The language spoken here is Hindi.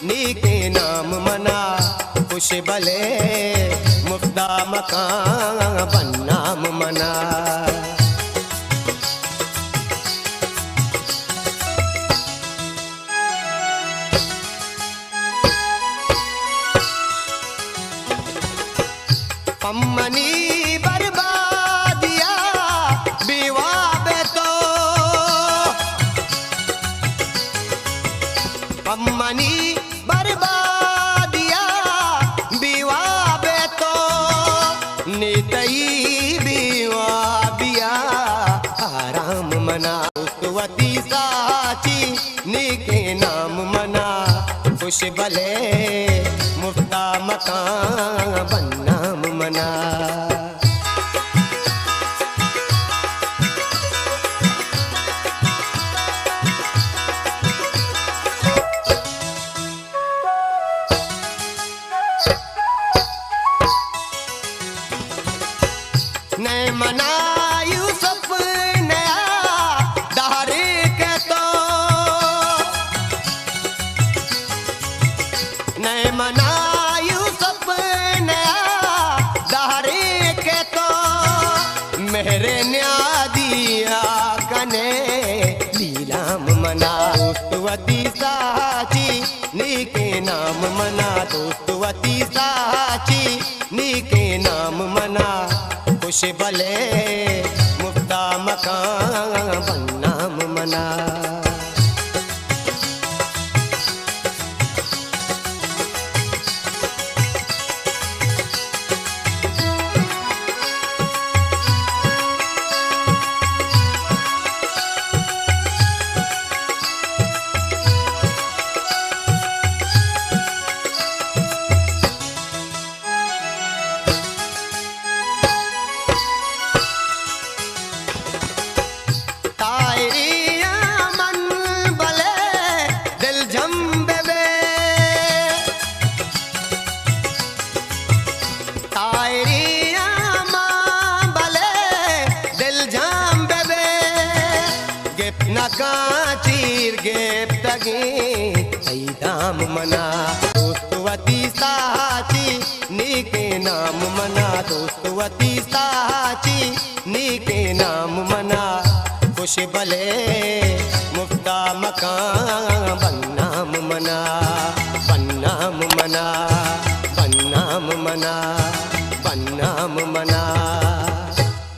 नीके नाम मना खुश भले मुफ्ता मकान बन्नाम मना। पम्मनी बर्बादिया बीवा बेतो पम्मनी बर्बादिया बीवा बेतो नितई बीवा बिया आराम मना दोस्तवती साची नीके नाम मना खुश भले मुफ्ता मकान बन्नाम मना। नए मना यूसुफ नया दारे के तो नए मना यूसुफ नया दारे के तो मेरे न्यादिया कने लीलाम मना दोस्तवती साची नीके नाम मना दोस्तवती साची नीके नाम मना खुश भले मुफ्ता मकान बन्नाम मना। चीर गेप तगे दाम मना दोस्तवती साची नीके नाम मना दोस्तवती साची नीके नाम मना खुश भले मुफ्ता मकान बन्नाम मना बन्नाम मना बन्नाम मना बन्नाम मना।